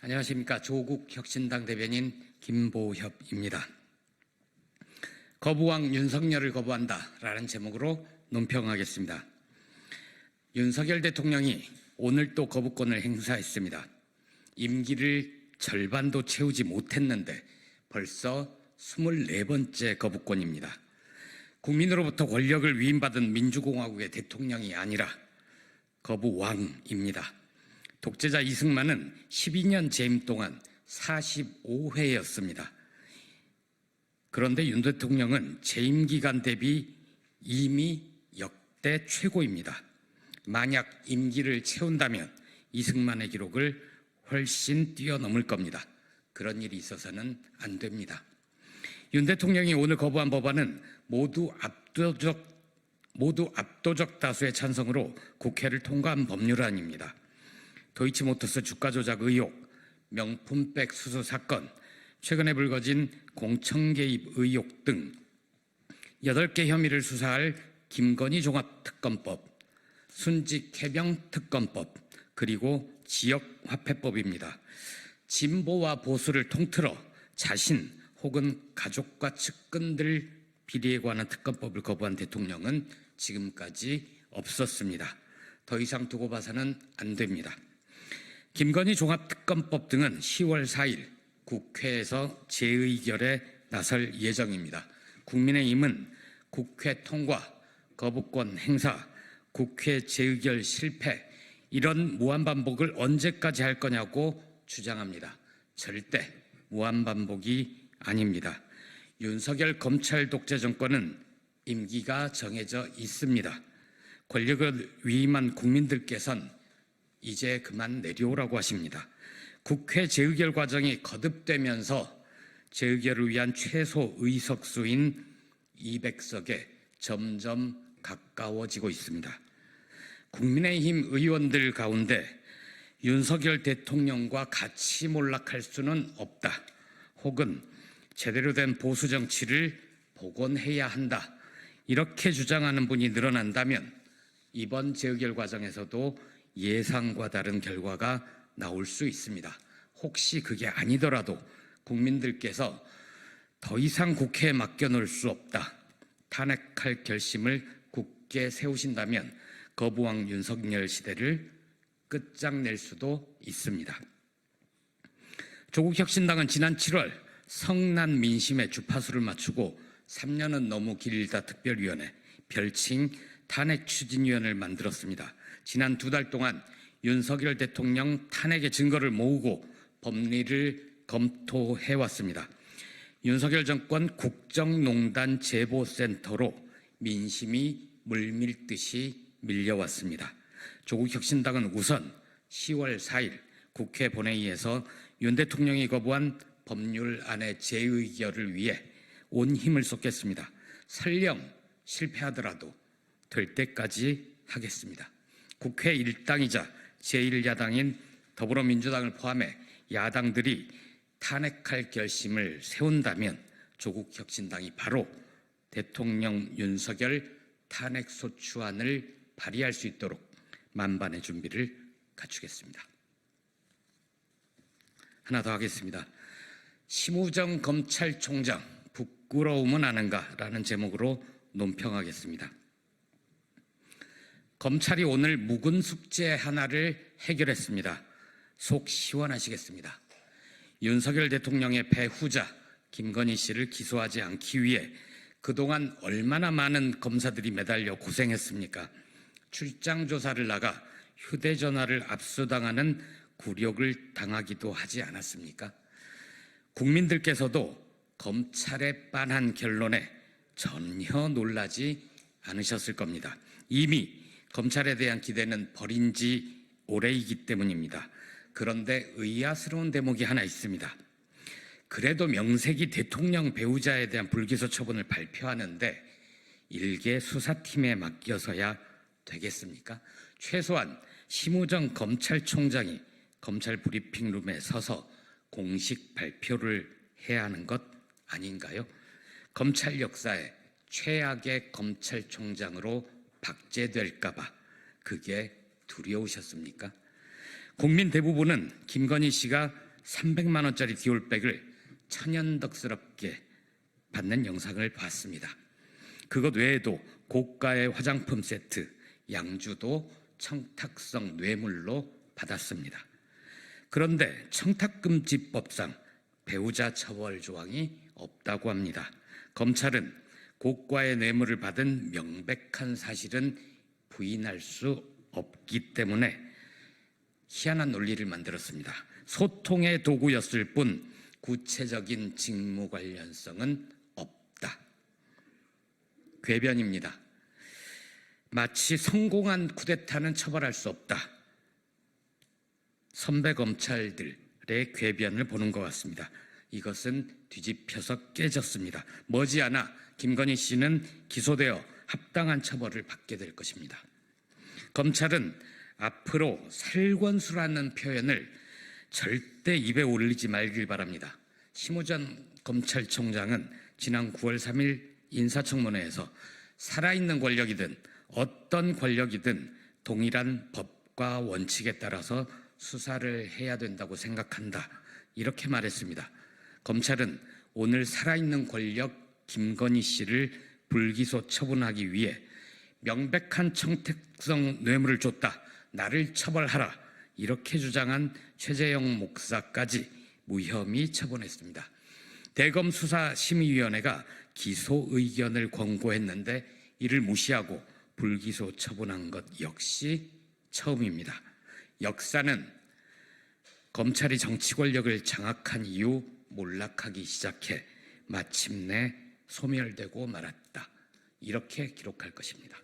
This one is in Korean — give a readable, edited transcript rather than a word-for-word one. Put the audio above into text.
안녕하십니까. 조국혁신당 대변인 김보협입니다. 거부왕 윤석열을 거부한다라는 제목으로 논평하겠습니다. 윤석열 대통령이 오늘 또 거부권을 행사했습니다. 임기를 절반도 채우지 못했는데 벌써 24번째 거부권입니다. 국민으로부터 권력을 위임받은 민주공화국의 대통령이 아니라 거부왕입니다. 독재자 이승만은 12년 재임 동안 45회였습니다. 그런데 윤 대통령은 재임 기간 대비 이미 역대 최고입니다. 만약 임기를 채운다면 이승만의 기록을 훨씬 뛰어넘을 겁니다. 그런 일이 있어서는 안 됩니다. 윤 대통령이 오늘 거부한 법안은 모두 압도적 다수의 찬성으로 국회를 통과한 법률안입니다. 도이치모터스 주가 조작 의혹, 명품백 수수 사건, 최근에 불거진 공천 개입 의혹 등 8개 혐의를 수사할 김건희 종합특검법, 순직 해병 특검법, 그리고 지역화폐법입니다. 진보와 보수를 통틀어 자신 혹은 가족과 측근들 비리에 관한 특검법을 거부한 대통령은 지금까지 없었습니다. 더 이상 두고 봐서는 안 됩니다. 김건희 종합특검법 등은 10월 4일 국회에서 재의결에 나설 예정입니다. 국민의힘은 국회 통과, 거부권 행사, 국회 재의결 실패, 이런 무한반복을 언제까지 할 거냐고 주장합니다. 절대 무한반복이 아닙니다. 윤석열 검찰 독재 정권은 임기가 정해져 있습니다. 권력을 위임한 국민들께선 이제 그만 내려오라고 하십니다. 국회 재의결 과정이 거듭되면서 재의결을 위한 최소 의석수인 200석에 점점 가까워지고 있습니다. 국민의힘 의원들 가운데 윤석열 대통령과 같이 몰락할 수는 없다, 혹은 제대로 된 보수 정치를 복원해야 한다, 이렇게 주장하는 분이 늘어난다면 이번 재의결 과정에서도 예상과 다른 결과가 나올 수 있습니다. 혹시 그게 아니더라도 국민들께서 더 이상 국회에 맡겨놓을 수 없다, 탄핵할 결심을 굳게 세우신다면 거부왕 윤석열 시대를 끝장낼 수도 있습니다. 조국혁신당은 지난 7월 성난 민심의 주파수를 맞추고 3년은 너무 길다 특별위원회, 별칭 탄핵추진위원회를 만들었습니다. 지난 2달 동안 윤석열 대통령 탄핵의 증거를 모으고 법리를 검토해왔습니다. 윤석열 정권 국정농단 제보센터로 민심이 물밀듯이 밀려왔습니다. 조국혁신당은 우선 10월 4일 국회 본회의에서 윤 대통령이 거부한 법률안의 재의결을 위해 온 힘을 쏟겠습니다. 설령 실패하더라도 될 때까지 하겠습니다. 국회 일당이자 제1야당인 더불어민주당을 포함해 야당들이 탄핵할 결심을 세운다면 조국혁신당이 바로 대통령 윤석열 탄핵소추안을 발의할 수 있도록 만반의 준비를 갖추겠습니다. 하나 더 하겠습니다. 심우정 검찰총장 부끄러움은 아는가라는 제목으로 논평하겠습니다. 검찰이 오늘 묵은 숙제 하나를 해결했습니다. 속 시원하시겠습니다. 윤석열 대통령의 배후자 김건희 씨를 기소하지 않기 위해 그동안 얼마나 많은 검사들이 매달려 고생했습니까? 출장 조사를 나가 휴대전화를 압수당하는 굴욕을 당하기도 하지 않았습니까? 국민들께서도 검찰의 빤한 결론에 전혀 놀라지 않으셨을 겁니다. 이미 검찰에 대한 기대는 버린 지 오래이기 때문입니다. 그런데 의아스러운 대목이 하나 있습니다. 그래도 명색이 대통령 배우자에 대한 불기소 처분을 발표하는데 일개 수사팀에 맡겨서야 되겠습니까? 최소한 심우정 검찰총장이 검찰 브리핑룸에 서서 공식 발표를 해야 하는 것 아닌가요? 검찰 역사의 최악의 검찰총장으로 박제될까봐 그게 두려우셨습니까? 국민 대부분은 김건희 씨가 300만 원짜리 디올백을 천연덕스럽게 받는 영상을 봤습니다. 그것 외에도 고가의 화장품 세트, 양주도 청탁성 뇌물로 받았습니다. 그런데 청탁금지법상 배우자 처벌 조항이 없다고 합니다. 검찰은 고가의 뇌물을 받은 명백한 사실은 부인할 수 없기 때문에 희한한 논리를 만들었습니다. 소통의 도구였을 뿐 구체적인 직무 관련성은 없다. 궤변입니다. 마치 성공한 쿠데타는 처벌할 수 없다. 선배 검찰들의 궤변을 보는 것 같습니다. 이것은 뒤집혀서 깨졌습니다. 머지않아 김건희 씨는 기소되어 합당한 처벌을 받게 될 것입니다. 검찰은 앞으로 살권수라는 표현을 절대 입에 올리지 말길 바랍니다. 심우전 검찰총장은 지난 9월 3일 인사청문회에서 살아있는 권력이든 어떤 권력이든 동일한 법과 원칙에 따라서 수사를 해야 된다고 생각한다. 이렇게 말했습니다. 검찰은 오늘 살아있는 권력 김건희 씨를 불기소 처분하기 위해 명백한 청탁성 뇌물을 줬다. 나를 처벌하라. 이렇게 주장한 최재형 목사까지 무혐의 처분했습니다. 대검 수사심의위원회가 기소 의견을 권고했는데 이를 무시하고 불기소 처분한 것 역시 처음입니다. 역사는 검찰이 정치 권력을 장악한 이후 몰락하기 시작해 마침내 소멸되고 말았다. 이렇게 기록할 것입니다.